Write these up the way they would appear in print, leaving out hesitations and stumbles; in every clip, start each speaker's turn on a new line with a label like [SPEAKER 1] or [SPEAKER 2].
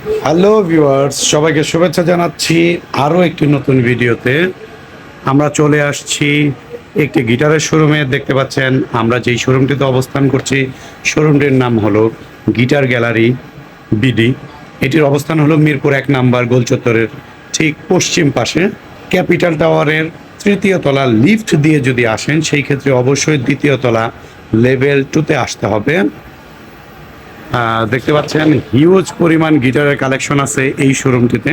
[SPEAKER 1] Hello viewers, সবাইকে শুভেচ্ছা জানাচ্ছি আরও একটি নতুন ভিডিওতে। আমরা চলে আসছি একটি গিটারের শোরুমে। দেখতে পাচ্ছেন আমরা যেই শোরুমটিতে অবস্থান করছি, শোরুমটির নাম হলো গিটার গ্যালারি বিডি। এটির অবস্থান হলো মিরপুর 1 নম্বর গোলচত্বরের ঠিক পশ্চিম পাশে, ক্যাপিটাল টাওয়ারের তৃতীয় তলা লিফট দিয়ে যদি আসেন সেই ক্ষেত্রে অবশ্যই দ্বিতীয় তলা লেভেল 2-তে আসতে হবে। দেখতে পাচ্ছেন হিউজ পরিমাণ গিটারের কালেকশন আছে এই শোরুমটিতে।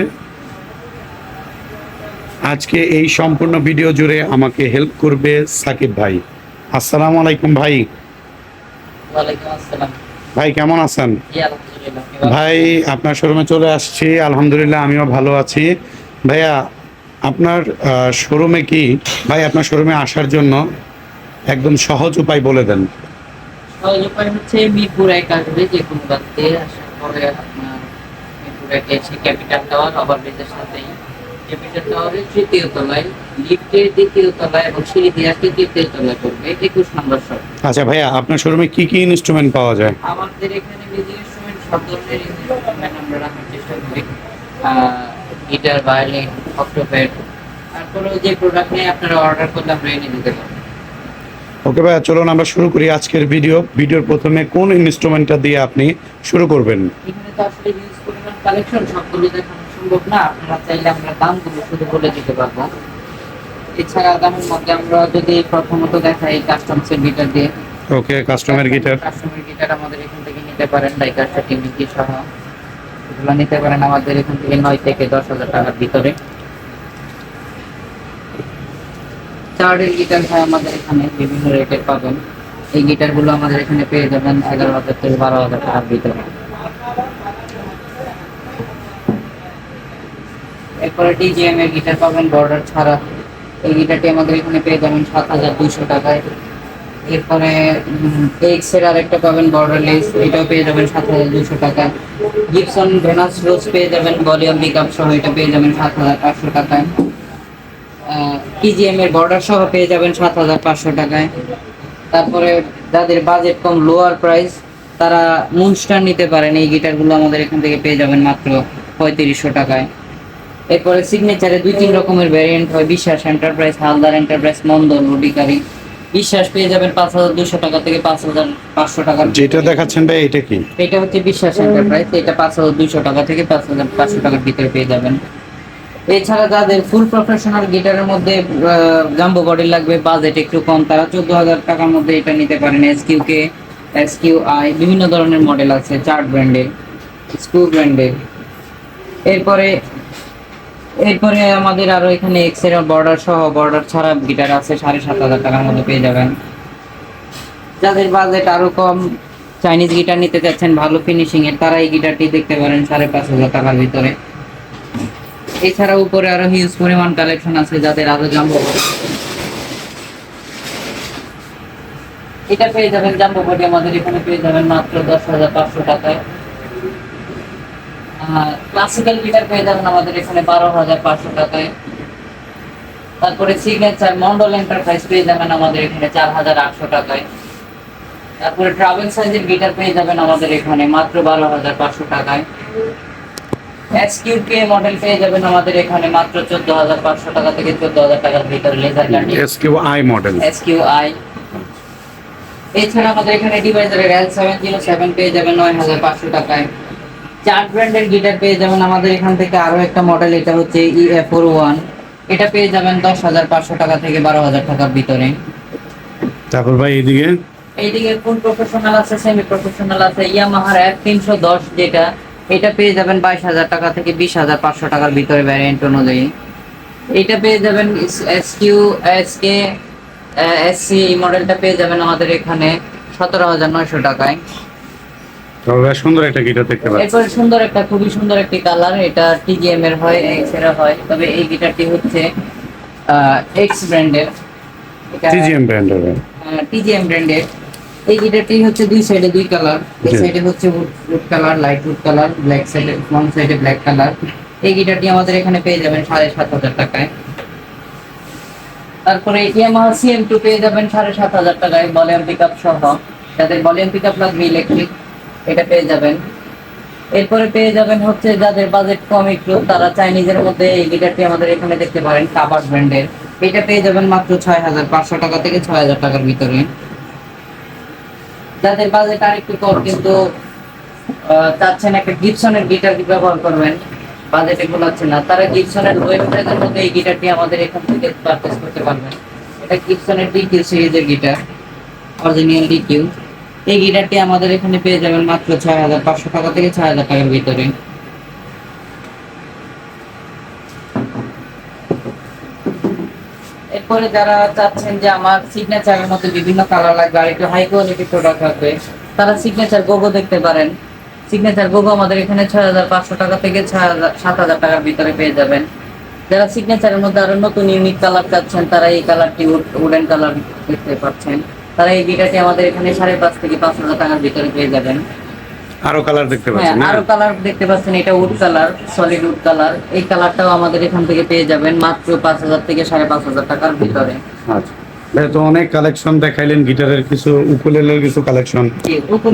[SPEAKER 1] আজকে এই সম্পূর্ণ ভিডিও জুড়ে আমাকে হেল্প করবে সাকিব ভাই। আসসালামু আলাইকুম ভাই।
[SPEAKER 2] ওয়ালাইকুম আসসালাম।
[SPEAKER 1] ভাই কেমন আছেন?
[SPEAKER 2] জি, আলহামদুলিল্লাহ। আপনি ভালো
[SPEAKER 1] ভাই
[SPEAKER 2] আছেন?
[SPEAKER 1] আপনার শোরুমে চলে আসছি, আলহামদুলিল্লাহ আমিও ভালো আছি। ভাইয়া আপনার শোরুমে কি, ভাই আপনার শোরুমে আসার জন্য একদম সহজ উপায় বলে দেন।
[SPEAKER 2] সহজ উপায় হচ্ছে মিরপুর 1 আসবে, যে কোনো বাসে আসার পরে আপনার মিরপুর 1 এসে ক্যাপিটাল টাওয়ার ওভারব্রিজের সাথেই, ক্যাপিটাল টাওয়ারের তৃতীয় তলায় লিফটের দ্বিতীয় তলায় এবং সিঁড়ি দিয়ে আসতে তৃতীয় তলায় করবে 21 নম্বর শপ।
[SPEAKER 1] আচ্ছা ভাইয়া, আপনার শোরুমে কি কি ইনস্ট্রুমেন্ট পাওয়া যায়?
[SPEAKER 2] আমাদের এখানে মিউজিক ইনস্ট্রুমেন্ট সব ধরনের ইনস্ট্রুমেন্ট আমরা রাখার চেষ্টা করি। গিটার, ভায়োলিন, অক্টোপ্যাড, তারপরেও যে প্রোডাক্ট নিয়ে আপনারা অর্ডার করলে আমরা এনে দিতে পারবো।
[SPEAKER 1] ওকে ভাইয়া, চলুন আমরা শুরু করি আজকের ভিডিওর প্রথমে কোন ইনস্ট্রুমেন্টটা দিয়ে আপনি শুরু করবেন?
[SPEAKER 2] এখানে তো আসলে হিউজ পরিমাণ কালেকশন, সবগুলো দেখানো সম্ভব না। আপনারা চাইলে আমরা দামগুলো শুধু বলে দিতে পারবো। এছাড়া দামের মধ্যে আমরা যদি প্রথমত দেখাই কাস্টমসের গিটার দিয়ে।
[SPEAKER 1] ওকে, কাস্টমার গিটার।
[SPEAKER 2] কাস্টমার গিটার আমাদের এখান থেকে নিতে পারেন, ডাইকার সেটিং মিকি সহ এগুলো নিতে পারেন আমাদের এখান থেকে 9 থেকে 10,000 টাকার ভিতরে। চার্ডের গিটার হয় আমাদের এখানে বিভিন্ন রেটের পাবেন। এই গিটারগুলো আমাদের এখানে পেয়ে যাবেন 11,000 থেকে 12,000 টাকার ভিতরে। এরপরে ডিজিএম এর গিটার পাবেন বর্ডার ছাড়া। এই গিটারটি আমাদের এখানে পেয়ে যাবেন 7,200 টাকায়। এরপরে এক্স এর আরেকটা পাবেন বর্ডারলেস, এটাও পেয়ে যাবেন 7,200 টাকায়। গিবসন ভেনাস রোজ পেয়ে যাবেন ভলিউম পিকআপ সহ, এটা পেয়ে যাবেন 7,500 টাকায়। টিজিএম এর বর্ডার সহ পেয়ে যাবেন 7,500 টাকায়। তারপরে যাদের বাজেট কম, লোয়ার প্রাইস, তারা মুনস্টার নিতে পারেন। এই গিটারগুলো আমাদের এখান থেকে পেয়ে যাবেন মাত্র 3,500 টাকায়। এরপরে সিগনেচারে 2-3 রকমের ভ্যারিয়েন্ট হয়, বিশ্বাস এন্টারপ্রাইজ, হালদার এন্টারপ্রাইজ, নন্দন, রুডিকারি। বিশ্বাস পেয়ে যাবেন 5,200 টাকা থেকে 5,500 টাকার।
[SPEAKER 1] যেটা দেখাচ্ছেন ভাই এটা কি?
[SPEAKER 2] এটা হচ্ছে বিশ্বাস এন্টারপ্রাইজ, এটা 5,200 টাকা থেকে 5,500 টাকার ভিতরে পেয়ে যাবেন। এছাড়া যাদের ফুল প্রফেশনাল গিটারের মধ্যে জাম্বো বডি লাগবে, বাজেট একটু কম, তারা 14,000 টাকার মধ্যে এটা নিতে পারেন। এসকিউকে, এসকিউআই, বিভিন্ন ধরনের মডেল আছে, চার্ট ব্র্যান্ডের, স্ক্রু ব্র্যান্ডের। এরপরে এরপরে আমাদের আরো এখানে এক্স এর বর্ডার সহ বর্ডার ছাড়া গিটার আছে 7,500 টাকার মধ্যে পেয়ে যাবেন। যাদের বাজেট আরো কম, চাইনিজ গিটার নিতে চাচ্ছেন ভালো ফিনিশিং এর, তারা এই গিটারটি দেখতে পারেন 5,500 টাকার ভিতরে। এছাড়া উপরে আরো হিউজ পরিমাণ কালেকশন আছে যাদের আরো জাম্বো। এটা পেয়ে যাবেন জাম্বো বডি আমাদের এখানে পেয়ে যাবেন মাত্র 10,500 টাকায়। ক্লাসিক্যাল গিটার পেয়ে যাবেন আমাদের এখানে 12,500 টাকায়। তারপরে সিগনেচার মন্ডল এন্টারপ্রাইজ পেয়ে যাবেন আমাদের এখানে 4,800 টাকায়। তারপরে ট্রাভেল সাইজের গিটার পেয়ে যাবেন আমাদের এখানে মাত্র 12,500 টাকায়। এসকিউকে মডেল পেয়ে যাবেন আমাদের এখানে মাত্র 14,500 টাকা থেকে 14,000 টাকার ভিতরে, লেজার কাটিং
[SPEAKER 1] এসকিউআই মডেল।
[SPEAKER 2] এসকিউআই। এছাড়া আমাদের এখানে ডিভাইজারের L707 পেয়ে যাবেন 9,500 টাকায়। চার্ট ব্র্যান্ডের গিটার পেয়ে যাবেন আমাদের এখান থেকে আরো একটা মডেল, এটা হচ্ছে EF41, এটা পেয়ে যাবেন 10,500 টাকা থেকে 12,000 টাকার ভিতরে।
[SPEAKER 1] তারপর ভাই
[SPEAKER 2] এইদিকে ফুল প্রফেশনাল আছে, সেমি প্রফেশনাল আছে। ইয়ামাহার F310 যেটা, এটা পেয়ে যাবেন 22,000 টাকা থেকে 20,500 টাকার ভিতরে ভ্যারিয়েন্ট অনুযায়ী। এটা পেয়ে যাবেন এসকিউ, এসকে, এসসি মডেলটা পেয়ে যাবেন আমাদের এখানে 17,900 টাকায়।
[SPEAKER 1] তবে সুন্দর একটা গিটার দেখতে পাচ্ছি।
[SPEAKER 2] এরপরে সুন্দর একটা, খুবই সুন্দর একটি কালার, এটা টিজিএম এর হয়, এক্স এর হয়, তবে এই গিটারটি হচ্ছে এক্স ব্র্যান্ডের।
[SPEAKER 1] টিজিএম ব্র্যান্ডের।
[SPEAKER 2] টিজিএম ব্র্যান্ডের এই গিটারটি হচ্ছে দুই সাইডে দুই কালার। এই সাইডে হচ্ছে would colour, light would colour, black সাইডে, ফ্রন্ট সাইডে ব্ল্যাক কালার। এই গিটারটি আমাদের এখানে পেয়ে যাবেন 7,500 টাকায়। তারপরে ইয়ামাহা CM2 পেয়ে যাবেন 7,500 টাকায় ভলিউম পিকআপ সহ। যাদের ভলিউম পিকআপ লাগবে ইলেকট্রিক, এটা পেয়ে যাবেন। এরপরে পেয়ে যাবেন হচ্ছে যাদের বাজেট কম একটু, তারা চাইনিজের মধ্যে এই গিটারটি আমাদের এখানে দেখতে পারেন, কাবার্ড ব্র্যান্ডের। এটা পেয়ে যাবেন মাত্র 6,500 টাকা থেকে 6,000 টাকার ভিতরে। যাদের বাজেট আর একটু কম কিন্তু চাচ্ছেন একটা গিবসনের গিটার ব্যবহার করবেন, বাজেটে গোলাচ্ছে না, তারা গিবসনের ওয়েবসাইটের মধ্যে এই গিটারটি আমাদের এখান থেকে পারচেজ করতে পারবেন। এটা গিবসনের ডিকিউ সিরিজের গিটার, অরিজিনাল ডিকিউ। এই গিটারটি আমাদের এখানে পেয়ে যাবেন মাত্র 6,500 টাকা থেকে 6,000 টাকার ভিতরে। এরপরে যারা চাচ্ছেন যে আমার সিগনেচারের মধ্যে বিভিন্ন কালার লাগবে আর একটু হাই কোয়ালিটি প্রোডাক্ট লাগবে, তারা সিগনেচার গোগো দেখতে পারেন। সিগনেচার গোগো আমাদের এখানে 6,500 টাকা থেকে 7,000 টাকার ভিতরে পেয়ে যাবেন। যারা সিগনেচারের মধ্যে আরো নতুন ইউনিক কালার চাচ্ছেন, তারা এই কালারটি উডেন কালার দেখতে পাচ্ছেন। তারা এই গিটারটি আমাদের এখানে 5,500 থেকে 5,000 টাকার ভিতরে পেয়ে যাবেন।
[SPEAKER 1] আরো কালার দেখতে
[SPEAKER 2] হ্যাঁ,
[SPEAKER 1] পাচ্ছেন?
[SPEAKER 2] আরো কালার দেখতে পাচ্ছেন, এটা would colour, solid would colour. এই কালারটাও আমাদের এখান থেকে পেয়ে যাবেন মাত্র 5,000 থেকে 5,500 টাকার ভিতরে।
[SPEAKER 1] আচ্ছা ভাই, তো অনেক কালেকশন দেখাইলেন, গিটারের কিছু, উকুলেলের কিছু কালেকশন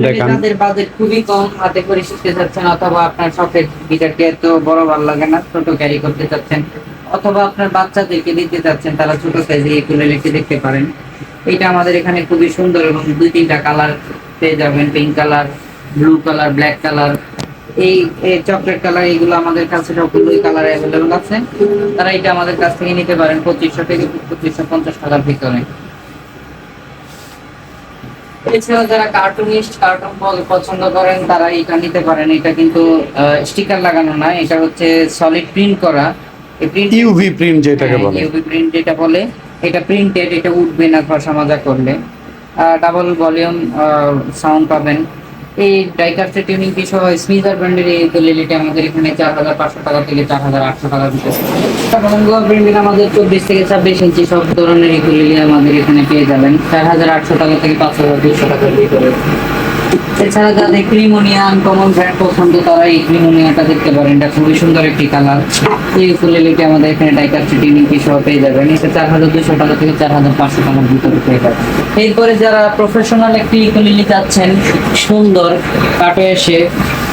[SPEAKER 1] দেখান।
[SPEAKER 2] যাদের বাজেট খুবই কম, হাতে করে শিখতে চাচ্ছেন, অথবা আপনার শখের গিটারটি এত বড় ভালো লাগে না, ছোট ক্যারি করতে চাচ্ছেন, অথবা আপনার বাচ্চাদেরকে দিতে চাচ্ছেন, তারা ছোট সাইজে এই উকুলেলেটি দেখতে পারেন। এটা আমাদের এখানে খুবই সুন্দর এবং 2-3টা কালার পেয়ে যাবেন, pink colour, blue colour, black colour, এই চকলেট কালার, এইগুলো আমাদের কাছে সবগুলোই কালার অ্যাভেলেবল আছে। তারা এটা আমাদের কাছ থেকে নিতে পারেন 2,500 থেকে 2,550 টাকার ভিতরে। এছাড়াও যারা কার্টুন পছন্দ করেন, তারা এটা নিতে পারেন। এটা কিন্তু স্টিকার লাগানো না, এটা হচ্ছে সলিড প্রিন্ট করা। এই প্রিন্ট
[SPEAKER 1] ইউভি প্রিন্ট যেটাকে বলে,
[SPEAKER 2] ইউভি প্রিন্ট যেটা বলে, এটা প্রিন্টেড, এটা উঠবে না ঘষা মাজা করলে। ডাবল ভলিউম সাউন্ড পাবেন। এই ডাইকাস্টের টিউনিং কি সহ স্মিজার ব্র্যান্ডের এই উকুলেলেটি আমাদের এখানে 4,500 টাকা থেকে 4,800 টাকার ভিতরে। গোয়া ব্র্যান্ডের আমাদের 24 থেকে 26 ইঞ্চি সব ধরনের উকুলেলে আমাদের এখানে পেয়ে যাবেন 4,800 টাকা থেকে 5,200 টাকার ভিতরে। এছাড়া যাদের ক্রিমোনিয়া আনকমন ব্র্যান্ড পছন্দ, তারা এই ক্রিমোনিয়াটা দেখতে পারেন। এটা খুবই সুন্দর একটি কালার। এই উকুলেলেটি আমাদের এখানে ডাইকাস্টের টিউনিং কি সহ পেয়ে যাবেন। এটা 4,200 টাকা থেকে 4,500 টাকার ভিতরে পেয়ে যাবেন। এরপরে যারা প্রফেশনাল একটি উকুলেলে চাচ্ছেন, সুন্দর কাটে এসে,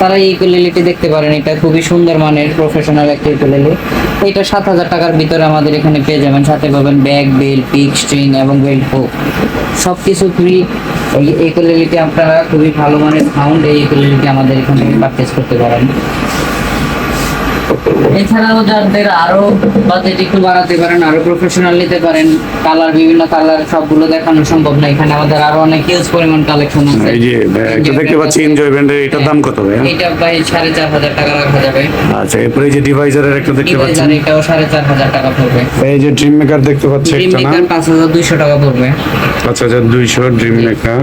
[SPEAKER 2] তারা এই উকুলেলেটি দেখতে পারেন। এটা খুবই সুন্দর মানের প্রফেশনাল একটি উকুলেলে। এটা 7,000 টাকার ভিতরে আমাদের এখানে পেয়ে যাবেন। সাথে পাবেন ব্যাগ, বেল্ট, পিক, স্ট্রিং এবং বেল্ট সবকিছু ফ্রি। এই উকুলেলেটি আপনারা খুবই ভালো মানের সাউন্ড, এই উকুলেলেটি আমাদের এখান থেকে পারচেজ করতে পারেন। এছাড়াও যাদের আরো বাজেট একটু বাড়াতে পারেন, আরো প্রফেশনাল নিতে পারেন, কালার, বিভিন্ন কালার সবগুলো দেখানো সম্ভব না, এখানে আমাদের আরো অনেক হিউজ পরিমাণ কালেকশন আছে।
[SPEAKER 1] এই যে এটা দেখতে পাচ্ছি এনজয় ব্র্যান্ডের, এটার দাম কত ভাই?
[SPEAKER 2] এটা ভাই 4,500 টাকা রাখা যাবে।
[SPEAKER 1] আচ্ছা, এরপরে এই যে ডিভাইজারের একটা দেখতে পাচ্ছি,
[SPEAKER 2] এটাও 4,500 টাকা পড়বে।
[SPEAKER 1] এই যে ড্রিম মেকার দেখতে পাচ্ছি
[SPEAKER 2] ড্রিম
[SPEAKER 1] একটা না,
[SPEAKER 2] মেকার 5,200 টাকা পড়বে।
[SPEAKER 1] 5,200 ড্রিম মেকার।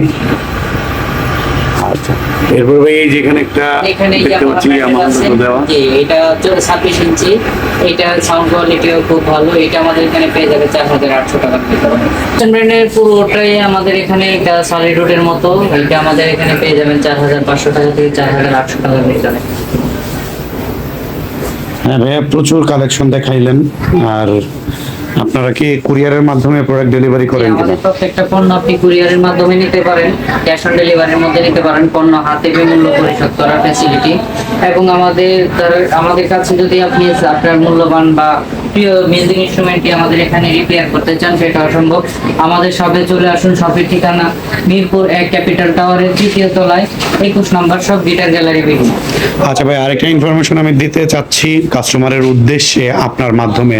[SPEAKER 1] আচ্ছা, এরপর ভাই এই যে এখানে একটা
[SPEAKER 2] এখানে
[SPEAKER 1] দেখতে পাচ্ছি আমাদের দেওয়া,
[SPEAKER 2] এটা 26 ইঞ্চি, এটা সাউন্ড কোয়ালিটিও খুব ভালো। এটা আমাদের এখানে পেয়ে যাবে 4,800 টাকার ভিতরে। ব্র্যান্ডের পুরোটাই আমাদের এখানে এটা সলিড উডের মতো, এটা আমাদের এখানে পেয়ে যাবেন 4,500 টাকা থেকে 4,800 টাকার ভিতরে।
[SPEAKER 1] হ্যাঁ ভাইয়া, প্রচুর কালেকশন দেখাইলেন। আর আপনারা কি কুরিয়ারের মাধ্যমে প্রোডাক্ট ডেলিভারি করেন কিনা?
[SPEAKER 2] আমাদের প্রত্যেকটা পণ্য আপনি কুরিয়ারের মাধ্যমে নিতে পারেন, ক্যাশ অন ডেলিভারির মধ্যে নিতে পারেন, পণ্য হাতে বিমূল্য পরিশোধ করার ফ্যাসিলিটি। এবং আমাদের কাছে যদি আপনি আপনার মূল্যবান বা প্রিয় মিউজিক ইনস্ট্রুমেন্টটি আমাদের এখানে রিপেয়ার করতে চান, সেটা অসম্ভব। আমাদের শপে চলে আসুন। শপের ঠিকানা মিরপুর 1 ক্যাপিটাল টাওয়ারের 3য় তলায় 21 নম্বর শপ, গিটার গ্যালারি বিল্ডিং।
[SPEAKER 1] আচ্ছা ভাই, আরেকটা ইনফরমেশন আমি দিতে চাচ্ছি কাস্টমারের উদ্দেশ্যে আপনার মাধ্যমে।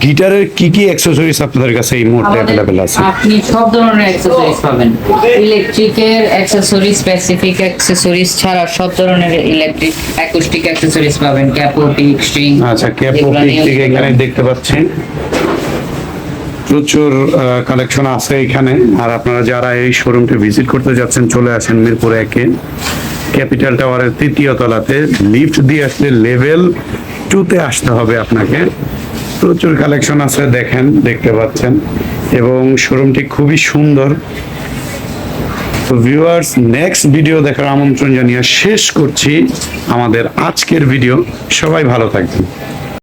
[SPEAKER 1] গিটারের কি কি অ্যাকসেসরিজ আপনাদের কাছে এই মুহূর্তে अवेलेबल আছে?
[SPEAKER 2] আপনি সব ধরনের অ্যাকসেসরিজ পাবেন। ইলেকট্রিকের অ্যাকসেসরিজ, স্পেসিফিক অ্যাকসেসরিজ ছাড়া সব ধরনের ইলেকট্রিক অ্যাকুস্টিক অ্যাকসেসরিজ পাবেন। Capo, pick, string.
[SPEAKER 1] আচ্ছা, ক্যাপো, পিক থেকে এখানে দেখতে পাচ্ছেন প্রচুর কালেকশন আছে এখানে। আর আপনারা যারা এই শোরুমটি ভিজিট করতে যাচ্ছেন, চলে আসেন মিরপুর 1-এ ক্যাপিটাল টাওয়ারের 3য় তলাতে। লিফট দিয়ে আসলে লেভেল 2-তে আসতে হবে আপনাকে। প্রচুর কালেকশন আছে, দেখতে পাচ্ছেন, এবং শোরুমটি খুবই সুন্দর। তো ভিউয়ার্স, নেক্সট ভিডিও দেখার আমন্ত্রণ জানিয়ে শেষ করছি আমাদের আজকের ভিডিও। সবাই ভালো থাকবেন।